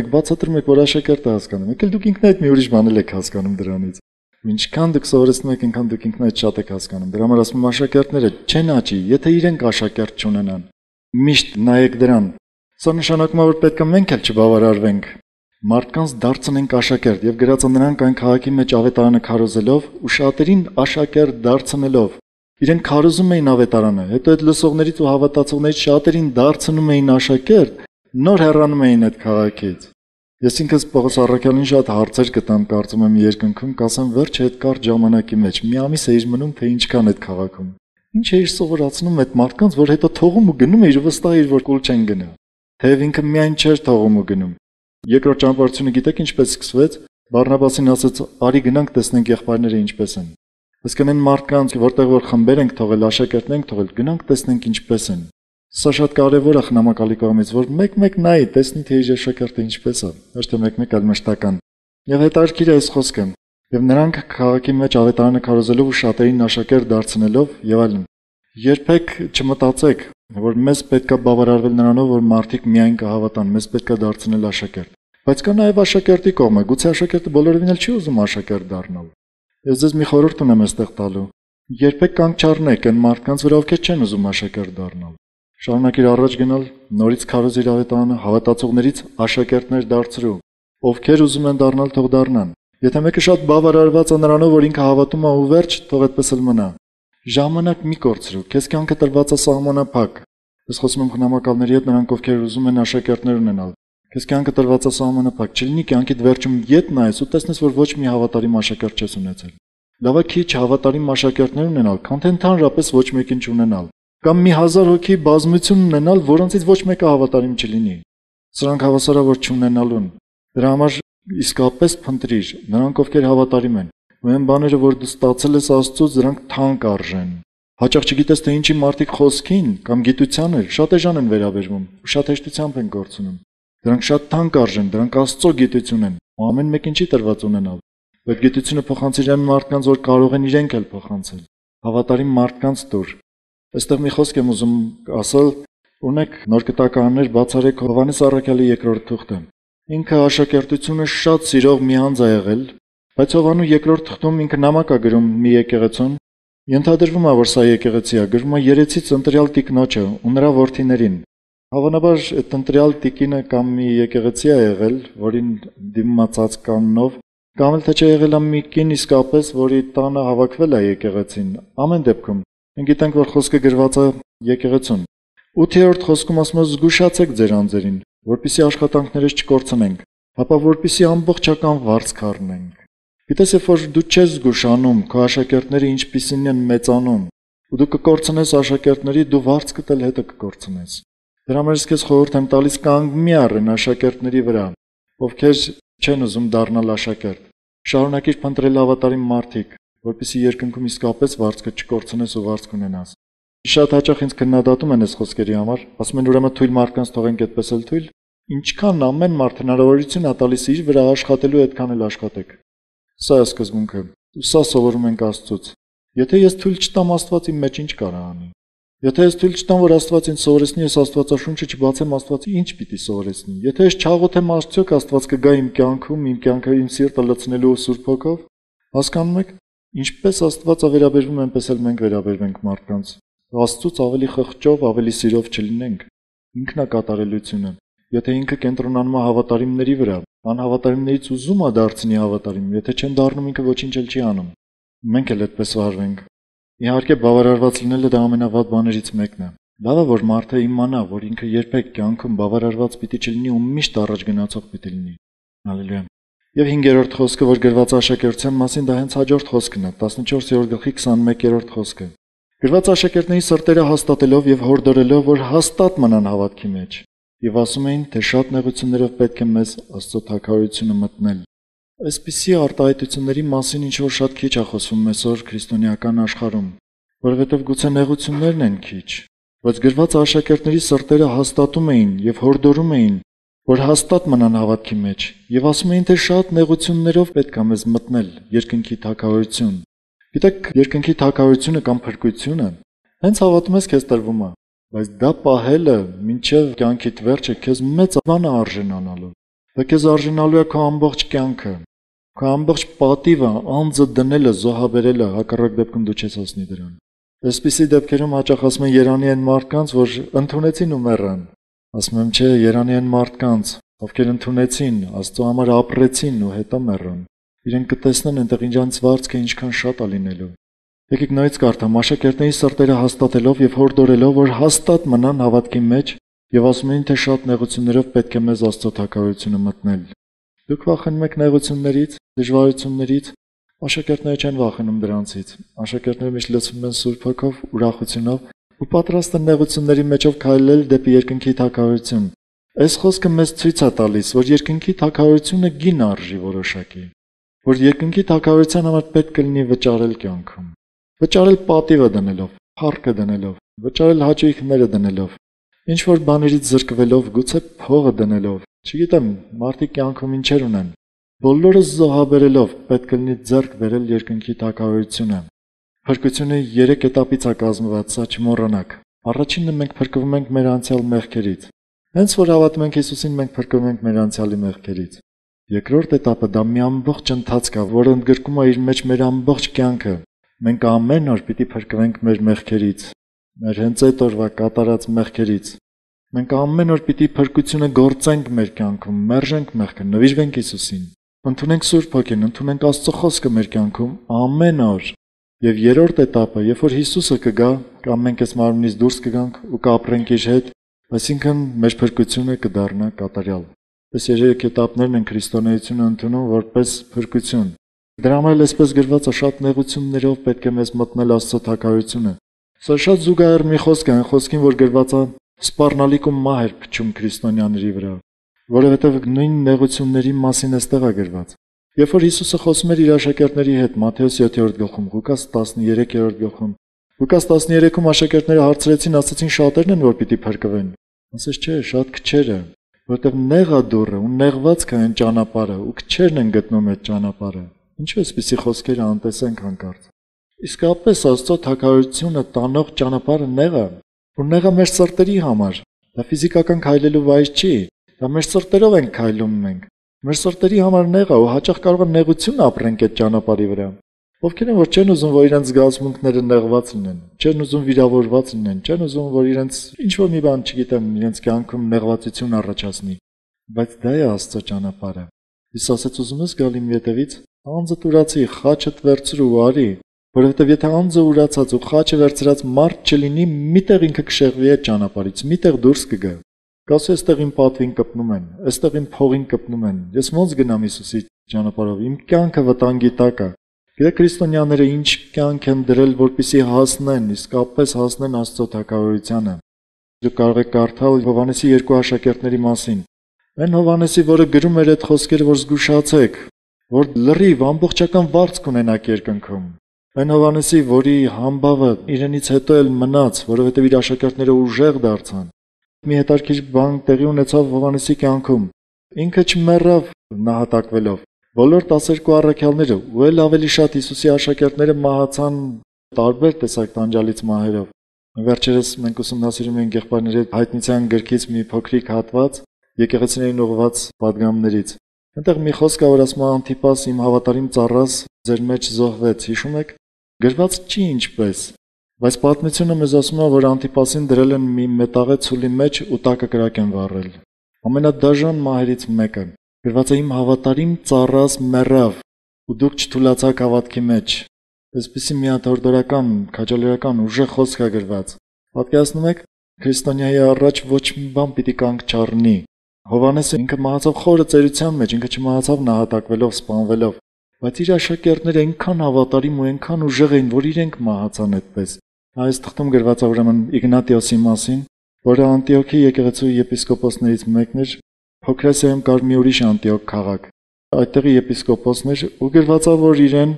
եք, որ աշակերտը հասկանում։ Եկել դուք ինքնդ մի ուրիշ բան եք հասկանում դրանից։ Ինչքան դուք սովորեցնում եք, այնքան դուք ինքնդ շատ եք հասկանում։ Դրա համար ասում եմ աշակերտները չեն աճի, եթե իրենք աշակերտ չունենան։ Միշտ նայեք դրան։ Սա նշանակում է, որ պետք է մենք էլ չբավարարվենք։ Մարդկանց դարձնենք աշակերտ եւ գրածը նրանք այն քաղաքի մեջ ավետարանը քարոզելով ու շատերին աշակերտ դարձնելով։ Իրենք քարոզում էին ավետարանը, հետո այդ լսողներից ու հավատացողներից շատերին դարձնում էին աշակերտ, նոր հեռանում էին այդ քաղաքից։ Ես ինքս Պողոս առաքյալին շատ հարցեր կտամ, կարծում եմ երկնքում, կասեմ վերջը այդ կարճ ժամանակի մեջ, մի ամիս էիր մնում, թե ինչքան այդ քաղաքում։ Ինչ էիր սովորացնում այդ մարդկանց, որ հետո թողում ու գնում էիր, վստահ էիր, որ կուլ չեն գնա։ Թեև ինքը միայն չէր թողում ու գնում։ Երկրորդ ճամփորդությունը գիտեք ինչպես սկսվեց։ Բարնաբասին ասաց՝ «Արի գնանք տեսնենք եղբայրները ինչպես են»։ Այսինքն այն մարդկանց, որտեղ որ խմբեր ենք թողել, աշակերտներ ենք թողել, գնանք տեսնենք ինչպես են։ Սա շատ կարևոր է խնամակալի կողմից, որ մեկ-մեկ նայի, տեսնի թե իր աշակերտը ինչպես է, ոչ թե մեկ-մեկ այլ մշտական։ Եվ հետաքրքիր է այս խոսքը։ Եվ նրանք քաղաքի մեջ ավետարանը քարոզելով ու շատերին աշակերտ դարձնելով եւ այլն։ Երբեք չմտածեք, որ մեզ պետքա բավարարվել նրանով, որ մարդիկ միայն կհավատան, մեզ պետքա դարձնել աշակերտ։ Բայց կա նաեւ աշակերտի կողմը, գուցե աշակերտը բոլորովին էլ չի ուզում աշակերտ դառնալ։ Ես ձեզ մի խորհուրդ ունեմ այստեղ տալու։ Երբեք կանգ չառնեք այն մարդկանց վրա, ովքեր չեն ուզում աշակերտ դառնալ։ Շարունակիր առաջ գնալ, նորից քարոզիր ավետարանը, հավատացողներից աշակերտներ դարձրու։ Ովքեր ուզում են դառնալ, թող դառնան։ Եթե մեկը շատ բավարարված է նրանով, որ ինքը հավատում է ու վերջ, թող այդպես էլ մնա։ Ժամանակ մի կորցրու, քեզ կյանքը տրված է սահմանափակ։ Ես խոսում եմ խնամակալների հետ, նրանք ովքեր ուզում են աշակերտներ ունենալ։ Քեզ կյանքը տրված է սահմանափակ, չլինի կյանքիդ վերջում ետ նայես ու տեսնես, որ ոչ մի հավատարիմ աշակերտ չես ունեցել։ Լավ է քիչ հավատարիմ աշակերտներ ունենալ, քան թե ընդհանրապես ոչ մեկին չունենալ։ Կամ մի 1000 հոգի բազմություն ունենալ, որոնցից ոչ մեկը հավատարիմ չլինի։ Սրանք հավասարավոր չունենալուն։ Դրա համար իսկապես փնտրիր նրանք, ովքեր հավատարիմ են։ Ու այն բաները, որ դու ստացել ես Աստծուց, դրանք թանկ արժեն։ Հաճախ չգիտես թե ինչի մարդիկ խոսքին կամ գիտությանը շատ էժան են վերաբերվում, ու շատ հեշտությամբ են կորցնում։ Դրանք շատ թանկ արժեն, դրանք Աստծո գիտություն են, ու ամեն մեկին չի տրված ունենալ։ Այդ գիտությունը փոխանցիր այն մարդկանց, որ կարող են իրենք էլ փոխանցել։ Հավատարիմ մարդկանց տուր։ Այստեղ մի խոսք եմ ուզում ասել, ունեք նոր կտականներ, բացառեք Հովհաննես առաքյալի 2-րդ թուղթը։ Ինքը աշակերտությունը շատ սիրող մի անձ է եղել, բայց Հովհաննու 2-րդ թղթում ինքը նամակ է գրում մի եկեղեցուն։ Ենթադրվում է, որ սա եկեղեցի է, գրում է երեցից ընտրյալ տիկնոջը ու նրա որդիներին։ Հավանաբար այդ ընտրյալ տիկինը կամ մի եկեղեցի է եղել, որին դիմացած կանոնով, կամ էլ թե չէ եղել է մի կին իսկապես, որի տանը հավաքվել է եկեղեցին։ Ամեն դեպքում մենք գիտենք, որ խոսքը գրված է եկեղեցուն։ 8-րդ խոսքում ասում է զգուշացեք ձեր անձերին, որպեսզի աշխատանքներս չկորցնենք, ապա որպեսզի ամբողջական վարձք առնենք։ Գիտես, երբ որ դու չես զգուշանում, քո աշակերտները ինչպիսին են մեծանում, ու դու կկորցնես աշակերտների, դու վարձքդ էլ հետը կկորցնես։ Դրա համար ես քեզ խորհուրդ եմ տալիս կանգ մի առեն աշակերտների վրա, ովքեր չեն ուզում դառնալ աշակերտ։ Շարունակիր փնտրել հավատարիմ մարդիկ, որպեսզի երկնքում իսկապես վարձքը չկորցնես ու վարձք ունենաս։ Շատ հաճախ ինձ քննադատում են այս խոսքերի համար, ասում են ուրեմն թույլ մարդկանց թողենք այդպես էլ թույլ։ Ինչքան ամեն մարդ հնարավորություն է տալիս իր վրա աշխատելու, այդքան էլ աշխատեք։ Սա է սկզբունքը։ Սա սովորում ենք Աստծուց։ Եթե ես թույլ չտամ, Աստված իմ մեջ ինչ կարա անի։ Եթե ես թույլ չտամ, որ Աստված ինձ սովորեցնի, ես Աստվածաշունչը չբացեմ, Աստված ինչ պիտի սովորեցնի։ Եթե ես չաղոթեմ, արդյոք Աստված կգա իմ կյանքում, իմ կյանքը իմ սիրտը լցնելու Սուրբ Հոգով։ Հասկանում եք, ինչպես Աստվածը վերաբերվում, այնպես էլ մենք վերաբերվենք մարդկանց։ Աստծուց ավելի խղճով, ավելի սիրով չլինենք։ Ինքն է կատարելությունը։ Եթե ինքը կենտրոնանում է հավատարիմների վրա, անհավատարիմներից ուզում է դարձնի հավատարիմ, եթե չեն դառնում, ինքը ոչինչ էլ չի անում։ Մենք էլ այդպես վարվենք։ Իհարկե բավարարված լինելը դա ամենավատ բաներից մեկն է։ Լավ է, որ մարդը իմանա, որ ինքը երբեք կյանքում բավարարված պիտի չլինի ու միշտ առաջ գնացող պիտի լինի։ Հալելույա։ Եվ 5-րդ խոսքը, որ գրված աշակերտության մասին, դա հենց հաջորդ խոսքն է, 14-րդ գլխի 21-րդ խոսքը։ Գրված աշակերտների սրտերը հաստատելով եւ հորդորելով, որ հաստատ մնան հավատքի մեջ, եւ ասում էին, թե շատ նեղություններով պետք է մեզ Աստծո թագավորությունը մտնել։ Այսպիսի արտահայտությունների մասին ինչ որ շատ քիչ է խոսվում այսօր քրիստոնեական աշխարհում, որովհետև գուցե նեղություններն են քիչ, բայց գրված աշակերտների սրտերը հաստատում էին եւ հորդորում էին, որ հաստատ մնան հավատքի մեջ, եւ ասում էին, թե շատ նեղություններով պետք է մեզ մտնել երկնքի թագավորություն։ Գիտեք, երկնքի թագավորությունը կամ փրկությունը հենց հավատում ես քեզ տրվում է, բայց դա պահելը մինչև կյանքիդ վերջը քեզ մեծ բան է արժանանալու։ Դա քեզ արժանալու է քո ամբողջ կյանքը, քո ամբողջ պատիվը, անձը դնելը, զոհաբերելը, հակառակ դեպքում դու չես հասնի դրան։ Այսպիսի դեպքերում հաճախ ասում են Երանի են մարդկանց, որ ընդունեցին ու մեռան։ Ասում եմ, չէ, Երանի են մարդկանց, ովքեր ընդունեցին, Աստծո համար ապրեցին ու հետո մեռան։ Իրենք կտեսնեն այնտեղ ինձանց վարձքը ինչքան շատ է լինելու։ Եկեք նույնիսկ կարդամ աշակերտների սրտերը հաստատելով եւ հորդորելով, որ հաստատ մնան հավատքի մեջ եւ ասում էին, թե շատ նեղություններով պետք է մեզ Աստծո թագավորությունը մտնել։ Դուք վախենում եք նեղություններից, դժվարություններից, աշակերտները չեն վախենում դրանցից։ Աշակերտները միշտ լցվում են Սուրբ Հոգով, ուրախությունով ու պատրաստ են նեղությունների մեջով քայլել դեպի երկնքի թագավորություն։ Այս խոսքը մեզ ցույց է տալիս, որ երկնքի թագավորությունը գին արժի որոշակի, որ երկնքի թագավորության համար պետք է լինի վճարել կյանքում, վճարել պատիվը դնելով, փառքը դնելով, վճարել հաճույքները դնելով, ինչ որ բաներից զրկվելով, գուցե փողը դնելով, չգիտեմ, մարդիկ կյանքում ինչեր ունեն, բոլորը զոհաբերելով պետք է լինի ձեռք բերել երկնքի թագավորությունը։ Փրկությունը 3 էտապից է կազմված, սա չմոռանաք։ Առաջինը մենք փրկվում ենք մեր անցյալ մեղքերից։ Հենց որ հավատում ենք Հիսուսին, մենք փրկվում ենք մեր անցյալի մեղքերից։ Երկրորդ էտապը դա մի ամբողջ ընթացք է, որը ընդգրկում է իր մեջ մեր ամբողջ կյանքը։ Մենք ամեն օր պիտի փրկվենք մեր մեղքերից, մեր հենց այդ օրվա կատարած մեղքերից։ Մենք ամեն օր պիտի փրկությունը գործենք մեր կյանքում, մերժենք մեղքը, նվիրվենք Հիսուսին, ընդունենք Սուրբ Հոգին, ընդունենք Աստծո խոսքը մեր կյանքում ամեն օր։ Եվ երրորդ էտապը, երբ որ Հիսուսը կգա, կամ մենք այս մարմնից դուրս կգանք ու կապրենք իր հետ, այսինքն մեր փրկությունը կդառնա կատարյալ։ Այս 3 էտապներն են քրիստոնեությունը ընդունում որպես փրկություն։ Դրա համար այսպես գրված է, շատ նեղություններով պետք է մեզ մտնել Աստծո թագավորությունը։ Սա շատ զուգահեռ մի խոսք է, այն խոսքին, որ գրված է սպառնալիք ու մահ էր փչում քրիստոնյաների վրա, որովհետև նույն նեղությունների մասին էստեղ է գրված։ Երբ որ Հիսուսը խոսում էր իր աշակերտների հետ Մատթեոս 7-րդ գլխում, Ղուկաս 13-րդ գլխում, Ղուկաս 13-ում աշակերտները հարցրեցին, ասացին շատերն են որ պիտի փրկվեն։ Ասես չէ, շատ քչերը, որտեղ նեղա դուռը ու նեղվածք է այն ճանապարհը ու քչերն են գտնում այդ ճանապարհը։ Ինչու էսպիսի խոսքերը անտեսենք հանկարծ։ Իսկապես Աստծո թագավորությունը տանող ճանապարհը նեղ է, ու նեղը մեր սրտերի համար։ Դա ֆիզիկական քայլելու վայր չի, դա մեր սրտերով ենք քայլում մենք։ Մեր սրտերի համար նեղ է ու հաճախ կարող է նեղություն ապրենք այդ ճանապարհի վրա։ Ովքեր են որ չեն ուզում որ իրենց զգացմունքները նեղված լինեն, չեն ուզում վիրավորված լինեն, չեն ուզում որ իրենց ինչ որ մի բան, չգիտեմ, իրենց կյանքում նեղվածություն առաջացնի, բայց դա է Աստծո ճանապարհը։ Իսկ ասեց ուզում ես գալ իմ ետևից, անձը տուրացի, խաչդ վերցրու ու արի, որովհետև եթե անձը ուրացած ու խաչը վերցրած մարդ չլինի, միտեղ ինքը կշեղվի այդ ճանապարհից, միտեղ դուրս կգա։ Կասի այստեղ իմ պատվին կպնում են, այստեղ իմ փողին կպնում են։ Ես ոնց գնամ Հիսուսի ճանապարհով, իմ կյանքը վտանգի տակ է։ Գիտեք քրիստոնյաները ինչ կյանք են դրել, որպեսզի հասնեն, իսկապես հասնեն Աստծո թագավորությանը։ Դուք կարող եք կարդալ Հովհաննեսի 2 աշակերտների մասին։ Այն Հովհաննեսի, որը գրում էր այդ խոսքերը, որ զգուշացեք, որ լրիվ ամբողջական վարձ կունենաք երկնքում։ Այն Հովհաննեսի, որի համբավը իրենից հետո էլ մնաց, որովհետև իր աշակերտները ուժեղ դարձան։ Մի հետաքրքիր բան տեղի ունեցավ Հովհաննեսի կյանքում։ Ինքը չմեռավ նահատակվելով։ Բոլոր 12 առաքյալները ու էլ ավելի շատ Հիսուսի աշակերտները մահացան տարբեր տեսակ տանջալից մահերով։ Վերջերս մենք ուսումնասիրում ենք եղբայրների հետ հայտնության գրքից մի փոքրիկ հատված եկեղեցիներին ուղղված պատգամներից։ Այնտեղ մի խոսք կա, որ ասում է Անտիպաս իմ հավատարիմ ծառաս ձեր մեջ զոհվեց, հիշում եք։ Գրված չի ինչպես, բայց պատմությունը մեզ ասում է, որ Անտիպասին դրել են մի մետաղե ցուլի մեջ ու տակը կրակ են վառել։ Ամենադաժան մահերից մեկը։ Գրված է իմ հավատարիմ ծառաս մեռավ ու դուք չթուլացաք հավատքի մեջ։ Այսպիսի մի հատ հորդորական, քաջալերական ուժեղ խոսք է գրված։ Պատկերացնում եք, քրիստոնյայի առաջ ոչ մի բան պիտի կանգ չառնի։ Հովհաննեսը ինքը մահացավ խորը ծերության մեջ, ինքը չմահացավ նահատակվելով, սպանվելով, բայց իր աշակերտները այնքան հավատարիմ ու այնքան ուժեղ էին, որ իրենք մահացան այդպես։ Այս թղթում գրված է ուրեմն Իգնատիոսի մասին, որը Անտիոքի եկեղեցու եպիսկոպոսներից մեկն էր։ Փոքրասիայում կար մի ուրիշ Անտիոք քաղաք։ Այդտեղի եպիսկոպոսն էր ու գրված է, որ իրեն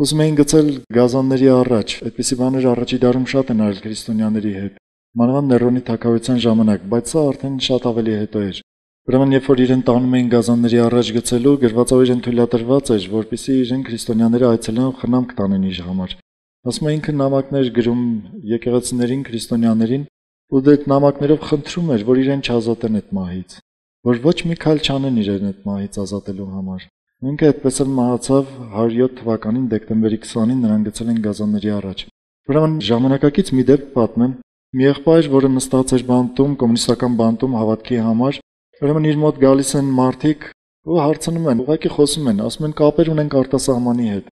ուզում էին գցել գազանների առաջ։ Այդպիսի բաներ առաջի դարում շատ են արել քրիստոնյաների հետ։ Մանավանդ Ներոնի թագավորության ժամանակ, բայց սա արդեն շատ ավելի հետո էր։ Ուրեմն երբ որ իրեն տանում էին գազանների առաջ գցելու, գրված է, որ իրեն թույլատրված էր, որպեսզի իրեն քրիստոնյաները այցելեն ու խնամք տանեն իր համար։ Ասում է ինքը նամակներ գրում եկեղեցիներին, քրիստոնյաներին, ու այդ նամակներով խնդրում էր, որ իրեն չազատեն այդ մահից, որ ոչ մի քայլ չանեն իրեն այդ մահից ազատելու համար։ Ինքը այդպես էլ մահացավ 107 թվականին դեկտեմբերի 20-ին նրան գցել են գազանների առաջ։ Ուրեմն ժամանակակից մի դեպք պատմեմ։ Մի եղբայր, որը նստած էր բանտում, կոմունիստական բանտում հավատքի համար, ուրեմն իր մոտ գալիս են մարդիկ ու հարցնում են, ուղղակի խոսում են, ասում են կապեր ունենք արտասահմանի հետ։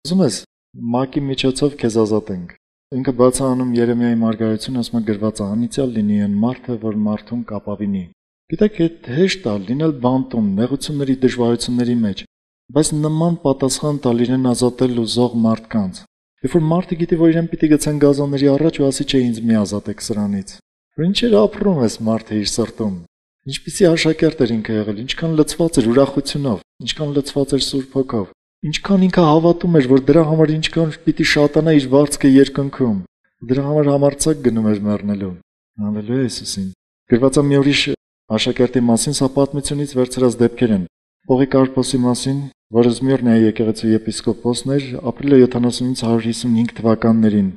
Ուզում ես ՄԱԿ-ի միջոցով քեզ ազատենք։ Ինքը բաց է անում Երեմիայի մարգարեությունը, ասում է գրված է անիծյալ լինի այն մարդը, որ մարդուն կապավինի։ Գիտեք, այդ հեշտ է լինել բանտում, նեղությունների, դժվարությունների մեջ, բայց նման պատասխան տալ իրեն ազատել ու զոհ մարդկանց։ Երբ որ մարդը գիտի, որ իրեն պիտի գցեն գազանների առաջ ու ասի չէ ինձ մի ազատեք սրանից։ Որ ինչեր ապրում ես մարդը իր սրտում։ Ինչպիսի աշակերտ էր ինքը եղել, ինչքան լցված էր ուրախությունով, ինչքան լցված էր Սուրբ Հոգով, ինչքան ինքը հավատում էր, որ դրա համար ինչքան պիտի շատանա իր վարձքը երկնքում, դրա համար համարձակ գնում էր մեռնելու։ Հալելույա Հիսուսին։ Գրված է մի ուրիշ աշակերտի մասին, սա պատմությունից վերցրած դեպքեր են։ Պողիկարպոսի մասին, որը Զմիրնայի եկեղեցու եպիսկոպոսն էր, ապրիլ 75-155 թվականներին։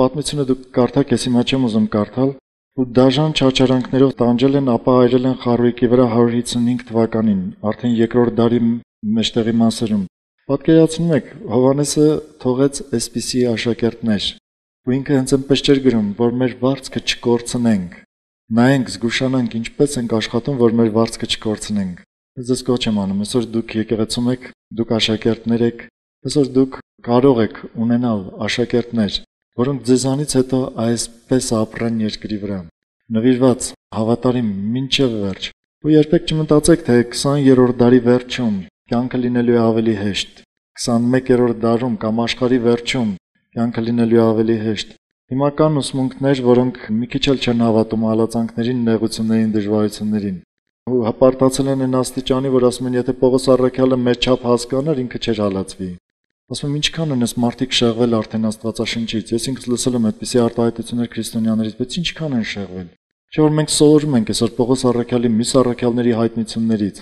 Պատմությունը դուք կարդաք, ես հիմա չեմ ուզում կարդալ, ու դաժան չարչարանքներով տանջել են, ապա այրել են խարույկի վրա 155 թվականին, արդեն երկրորդ դարի մեջտեղի մասերում։ Պատկերացնում եք, Հովհաննեսը թողեց այսպիսի աշակերտներ, ու ինքը հենց այնպես չէր գրում, որ մեր վարձքը չկորցնենք։ Նայենք, զգուշանանք, ինչպես ենք աշխատում, որ մեր վարձքը չկորցնենք։ Ես կոչ եմ անում, այսօր դուք եկեղեցում եք, դուք աշակերտներ եք, այսօր դուք կարող եք ունենալ աշակերտներ, որոնք ձեզանից հետո այսպես ապրեն երկրի վրա։ Նվիրված, հավատարիմ, մինչև վերջ։ Ու երբեք չմտածեք, թե 20-րդ դարի վերջում կյանքը լինելու է ավելի հեշտ, 21-րդ դարում կամ աշխարհի վերջում կյանքը լինելու է ավելի հեշտ։ Հիմա կան ուսմունքներ, որոնք մի քիչ էլ չեն հավատում հալածանքներին, նեղություններին, դժվարություններին։ Ու հպարտացել են այն աստիճանի, որ ասում են, եթե Պողոս առաքյալը մեր չափ հասկանար, ինքը չէր հալածվի։ Ասում եմ, ինչքան են այս մարդիկ շեղվել արդեն Աստվածաշնչից։ Ես ինքս լսել եմ այդպիսի արտահայտություններ քրիստոնյաներից, բայց ինչքան են շեղվել։ Չէ՞ որ մենք սովորում ենք այսօր Պողոս առաքյալի, մյուս առաքյալների հայտնություններից։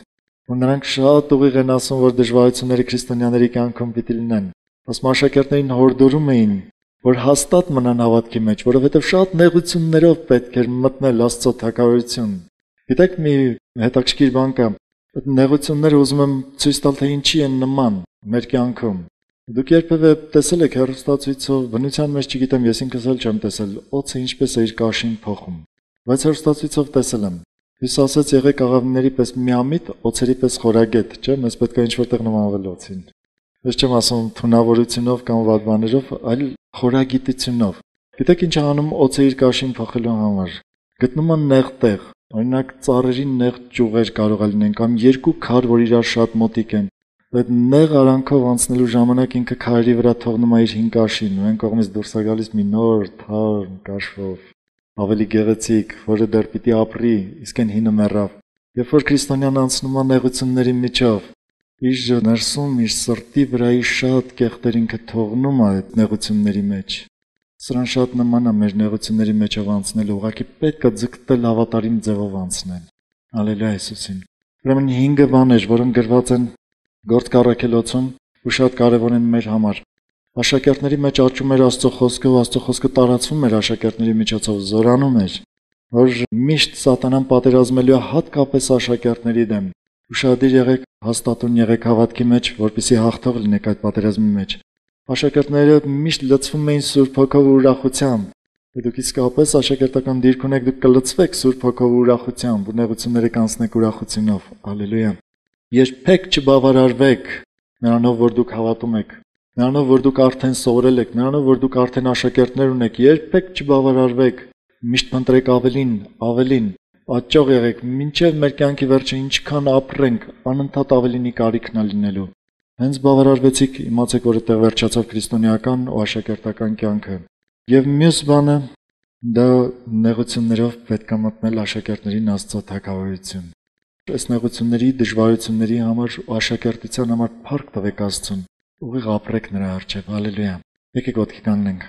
Ու նրանք շատ ուղիղ են ասում, որ դժվարությունները քրիստոնյաների կյանքում պիտի լինեն։ Ասում աշակերտներին հորդորում էին, որ հաստատ մնան հավատքի մեջ, որովհետև շատ նեղություններով պետք էր մտնել Աստծո թագավորություն։ Գիտեք, մի հետաքրքիր բան կա։ Այդ նեղությունները ուզում եմ ցույց տալ, թե ինչի են նման մեր կյանքում։ Դուք երբևէ տեսել եք հեռուստացույցով, բնության մեջ չգիտեմ, ես ինքս էլ չեմ տեսել, օձը ինչպես է իր կաշին փոխում։ Բայց հեռուստացույցով տեսել եմ։ Հույս ասաց եղեք աղավների պես միամիտ, օձերի պես խորագետ, չէ՞, մեզ պետք է ինչ-որտեղ նմանվել օձին։ Ես չեմ ասում թունավորությունով կամ վատ բաներով, այլ խորագիտությունով։ Գիտեք ինչ անում օձը իր կաշին փոխելու համար։ Գտնում են նեղ տեղ, օրինակ ծառերի նեղ ճյուղեր կարող է լինեն կամ երկու քար, որ իրար շատ մոտիկ են։ Այդ նեղ արանքով անցնելու ժամանակ ինքը քարերի վրա թողնում է իր հին կաշին, ու այն կողմից դուրս է գալիս մի նոր, թարմ կաշվով, ավելի գեղեցիկ, որը դեռ պիտի ապրի, իսկ այն հինը մեռավ։ Երբ որ քրիստոնյան անցնում է նեղությունների միջով, իր ներսում, իր սրտի վրայի շատ կեղտեր ինքը թողնում է այդ նեղությունների մեջ։ Սրան շատ նման է մեր նեղությունների մեջով անցնելը, ուղղակի պետք է ձգտել հավատարիմ ձևով անցնել։ Հալելույա Հիսուսին։ Ուրեմն 5 բաներ, որոնք գրված են Գործք առաքելոցում ու շատ կարևոր են մեր համար։ Աշակերտների մեջ աճում էր Աստծո խոսքը, ու Աստծո խոսքը տարածվում էր աշակերտների միջոցով, զորանում էր, որ միշտ սատանան պատերազմելու է հատկապես աշակերտների դեմ։ Ուշադիր եղեք, հաստատուն եղեք հավատքի մեջ, որպեսզի հաղթող լինեք այդ պատերազմի մեջ։ Աշակերտները միշտ լցվում էին Սուրբ Հոգով ու ուրախությամբ։ Դուք իսկապես աշակերտական դիրք ունեք, դուք կլցվեք Սուրբ Հոգով ու ուրախությամբ, ու նեղությունները կանցնեք ուրախությունով։ Հալելույա։ Երբեք չբավարարվեք նրանով, որ դուք հավատում եք, նրանով, որ դուք արդեն սովորել եք, նրանով, որ դուք արդեն աշակերտներ ունեք, երբեք չբավարարվեք, միշտ փնտրեք ավելին, ավելին, պատճող եղեք, մինչև մեր կյանքի վերջը ինչքան ապրենք, անընդհատ ավելինի կարիքն է լինելու։ Հենց բավարարվեցիք, իմացեք, որ այդտեղ վերջացավ քրիստոնեական ու աշակերտական կյանքը։ Եվ մյուս բանը, դա նեղություններով պետք է մտնել աշակերտներին Աստծո թագավորություն։ Այս նեղությունների, դժվարությունների համար ու աշակերտության համար փառք տվեք Աստծուն։ Ուղիղ ապրեք նրա առջև։ Հալելույա։ Եկեք ոտքի կանգնենք։